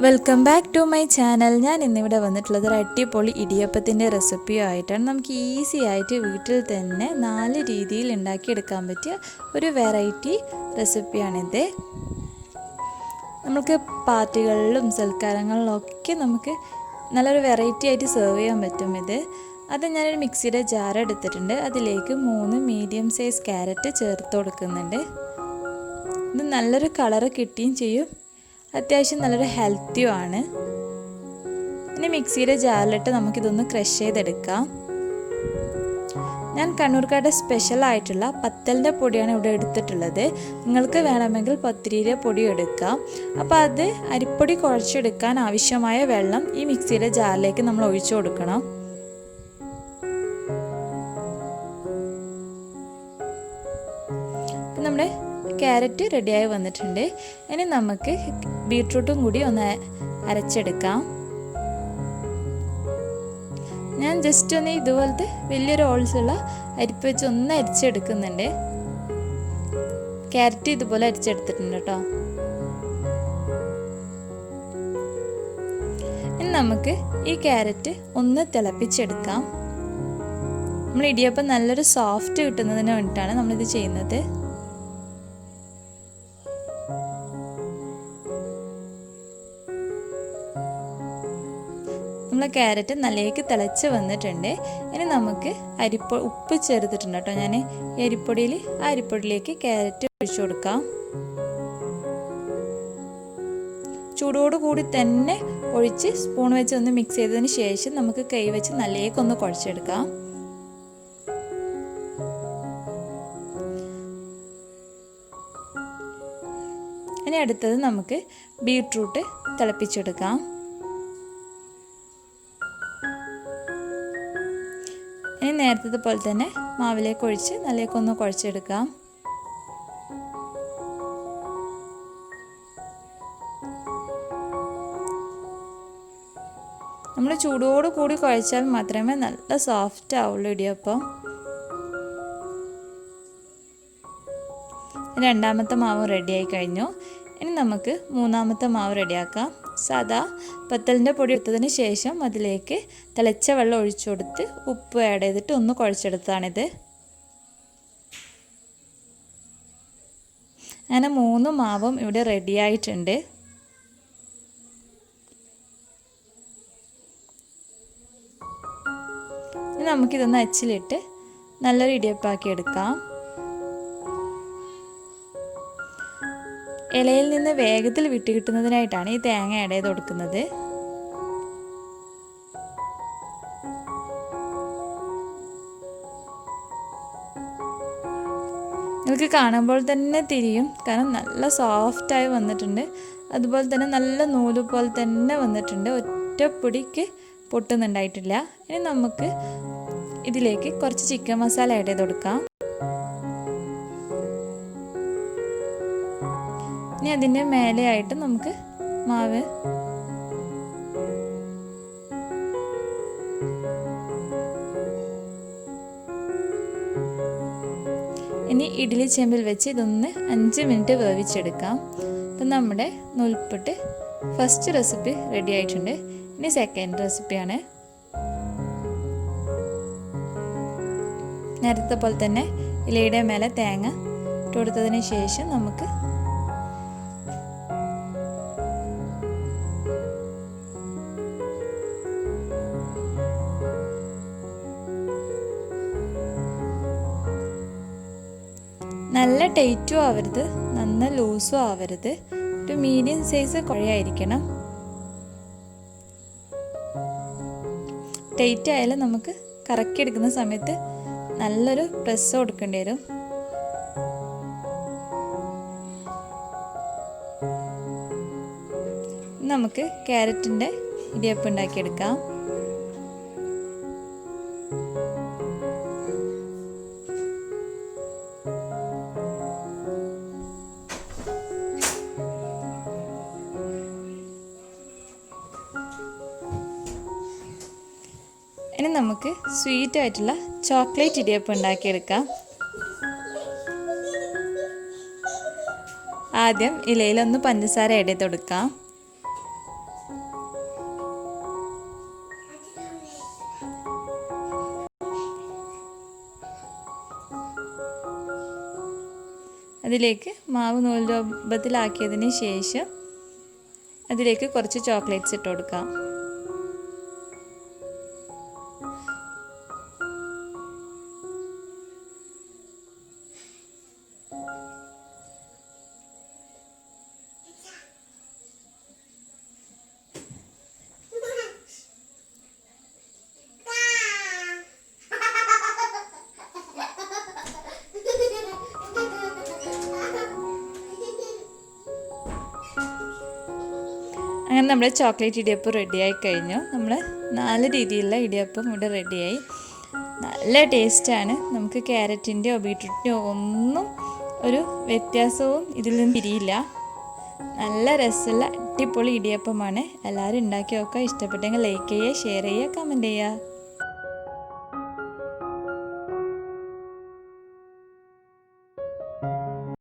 Welcome back to my channel. ഞാൻ ഇന്നിവിടെ വന്നിട്ടുള്ളത് ഒരു അടിപൊളി ഇടിയപ്പത്തിൻ്റെ റെസിപ്പിയായിട്ടാണ്. നമുക്ക് ഈസി ആയിട്ട് വീട്ടിൽ തന്നെ 4 രീതിയിൽ ഉണ്ടാക്കിയെടുക്കാൻ പറ്റിയ ഒരു വെറൈറ്റി റെസിപ്പിയാണിത്. നമുക്ക് പാർട്ടികളിലും സൽക്കാരങ്ങളിലൊക്കെ നമുക്ക് നല്ലൊരു വെറൈറ്റി ആയിട്ട് സെർവ് ചെയ്യാൻ പറ്റും ഇത്. അത് ഞാനൊരു മിക്സിയുടെ ജാർ എടുത്തിട്ടുണ്ട്. അതിലേക്ക് 3 മീഡിയം സൈസ് ക്യാരറ്റ് ചേർത്ത് കൊടുക്കുന്നുണ്ട്. ഇത് നല്ലൊരു കളറ് കിട്ടുകയും ചെയ്യും, അത്യാവശ്യം നല്ലൊരു ഹെൽത്തിയുമാണ്. ഇനി മിക്സിയുടെ ജാറിലിട്ട് നമുക്കിതൊന്ന് ക്രഷ് ചെയ്തെടുക്കാം. ഞാൻ കണ്ണൂർക്കാരുടെ സ്പെഷ്യലായിട്ടുള്ള പത്തലിൻ്റെ പൊടിയാണ് ഇവിടെ എടുത്തിട്ടുള്ളത്. നിങ്ങൾക്ക് വേണമെങ്കിൽ പത്തിരിയുടെ പൊടി എടുക്കാം. അപ്പോൾ അത് അരിപ്പൊടി കുഴച്ചെടുക്കാൻ ആവശ്യമായ വെള്ളം ഈ മിക്സിയുടെ ജാറിലേക്ക് നമ്മൾ ഒഴിച്ചു കൊടുക്കണം. അപ്പം നമ്മുടെ ക്യാരറ്റ് റെഡിയായി വന്നിട്ടുണ്ട്. ഇനി നമുക്ക് ബീട്രൂട്ടും കൂടി ഒന്ന് അരച്ചെടുക്കാം. ഞാൻ ജസ്റ്റ് ഒന്ന് ഇതുപോലത്തെ വലിയൊരു ഹോൾസുള്ള അരിപ്പ് വെച്ച് ഒന്ന് അരിച്ചെടുക്കുന്നുണ്ട്. ക്യാരറ്റ് ഇതുപോലെ അരിച്ചെടുത്തിട്ടുണ്ട് കേട്ടോ. ഇനി നമുക്ക് ഈ ക്യാരറ്റ് ഒന്ന് തിളപ്പിച്ചെടുക്കാം. നമ്മൾ ഇടിയപ്പം നല്ലൊരു സോഫ്റ്റ് കിട്ടുന്നതിന് വേണ്ടിയിട്ടാണ് നമ്മളിത് ചെയ്യുന്നത്. നമ്മളെ ക്യാരറ്റ് നല്ലേക്ക് തിളച്ച് വന്നിട്ടുണ്ട്. ഇനി നമുക്ക് ഉപ്പ് ചേർത്തിട്ടുണ്ട് കേട്ടോ. ഞാൻ ഈ അരിപ്പൊടിയിൽ അരിപ്പൊടിയിലേക്ക് ക്യാരറ്റ് ഒഴിച്ചു കൊടുക്കാം. ചൂടോടുകൂടി തന്നെ ഒഴിച്ച് സ്പൂൺ വെച്ച് ഒന്ന് മിക്സ് ചെയ്തതിന് ശേഷം നമുക്ക് കൈ വെച്ച് നല്ലേക്കൊന്ന് കുഴച്ചെടുക്കാം. ഇനി അടുത്തത് നമുക്ക് ബീട്രൂട്ട് തിളപ്പിച്ചെടുക്കാം. ഇനി നേരത്തെ പോലെ തന്നെ മാവിലേക്ക് ഒഴിച്ച് നല്ലേക്കൊന്ന് കുഴച്ചെടുക്കാം. നമ്മൾ ചൂടോട് കൂടി കുഴച്ചാൽ മാത്രമേ നല്ല സോഫ്റ്റ് ആവുള്ളൂ ഇടിയപ്പം. രണ്ടാമത്തെ മാവ് റെഡിയായി കഴിഞ്ഞു. ഇനി നമുക്ക് മൂന്നാമത്തെ മാവ് റെഡിയാക്കാം. സാദാ പത്തലിൻ്റെ പൊടി എടുത്തതിന് ശേഷം അതിലേക്ക് തിളച്ച വെള്ളം ഒഴിച്ചു കൊടുത്ത് ഉപ്പ് ആഡ് ചെയ്തിട്ട് ഒന്ന് കുഴച്ചെടുത്താണിത്. അങ്ങനെ 3 മാവും ഇവിടെ റെഡിയായിട്ടുണ്ട്. ഇനി നമുക്കിതൊന്ന് അച്ചിലിട്ട് നല്ലൊരു ഇടിയപ്പാക്കി എടുക്കാം. ഇലയിൽ നിന്ന് വേഗത്തിൽ വിട്ട് കിട്ടുന്നതിനായിട്ടാണ് ഈ തേങ്ങ ആഡ് ചെയ്ത് കൊടുക്കുന്നത്. നിങ്ങൾക്ക് കാണുമ്പോൾ തന്നെ തിരിയും, കാരണം നല്ല സോഫ്റ്റായി വന്നിട്ടുണ്ട്. അതുപോലെ തന്നെ നല്ല നൂല് പോലെ തന്നെ വന്നിട്ടുണ്ട്. ഒറ്റപ്പൊടിക്ക് പൊട്ടുന്നുണ്ടായിട്ടില്ല. ഇനി നമുക്ക് ഇതിലേക്ക് കുറച്ച് ചിക്കൻ മസാല ആഡ് ചെയ്ത് കൊടുക്കാം. ഇനി അതിൻ്റെ മേലെയായിട്ട് നമുക്ക് മാവ് ഇനി ഇഡ്ഡലി ചെമ്പിൽ വെച്ച് ഇതൊന്ന് 5 മിനിറ്റ് വേവിച്ചെടുക്കാം. അപ്പം നമ്മുടെ നൂൽപുട്ട് ഫസ്റ്റ് റെസിപ്പി റെഡി ആയിട്ടുണ്ട്. ഇനി സെക്കൻഡ് റെസിപ്പിയാണ്. നേരത്തെ പോലെ തന്നെ ഇലയുടെ മേലെ തേങ്ങ ഇട്ട് കൊടുത്തതിന് ശേഷം നമുക്ക് നല്ല ടൈറ്റും ആവരുത്, നന്ന ലൂസും ആവരുത്, ഒരു മീഡിയം സൈസ് കുഴയായിരിക്കണം. ടൈറ്റ് ആയാലും നമുക്ക് കറക്കി എടുക്കുന്ന സമയത്ത് നല്ലൊരു പ്രസ് കൊടുക്കേണ്ടി വരും. നമുക്ക് ക്യാരറ്റിൻ്റെ ഇടിയപ്പം ഉണ്ടാക്കിയെടുക്കാം. ഇനി നമുക്ക് സ്വീറ്റ് ആയിട്ടുള്ള ചോക്ലേറ്റ് ഇടിയപ്പം ഉണ്ടാക്കിയെടുക്കാം. ആദ്യം ഇലയിലൊന്ന് പഞ്ചസാര ആഡ് ചെയ്ത് കൊടുക്കാം. അതിലേക്ക് മാവ് നൂൽ രൂപത്തിലാക്കിയതിന് ശേഷം അതിലേക്ക് കുറച്ച് ചോക്ലേറ്റ്സ് ഇട്ട് കൊടുക്കാം. അങ്ങനെ നമ്മുടെ ചോക്ലേറ്റ് ഇടിയപ്പം റെഡിയായി കഴിഞ്ഞു. നമ്മൾ 4 രീതിയിലുള്ള ഇടിയപ്പം ഇവിടെ റെഡിയായി. നല്ല ടേസ്റ്റാണ്. നമുക്ക് ക്യാരറ്റിൻ്റെയോ ബീട്രൂട്ടിൻ്റെയോ ഒന്നും ഒരു വ്യത്യാസവും ഇതിൽ നിന്ന് തിരിയില്ല. നല്ല രസമുള്ള അടിപൊളി ഇടിയപ്പമാണ്. എല്ലാവരും ഉണ്ടാക്കി നോക്കുക. ഇഷ്ടപ്പെട്ടെങ്കിൽ ലൈക്ക് ചെയ്യുക, ഷെയർ ചെയ്യുക, കമൻറ്റ് ചെയ്യുക.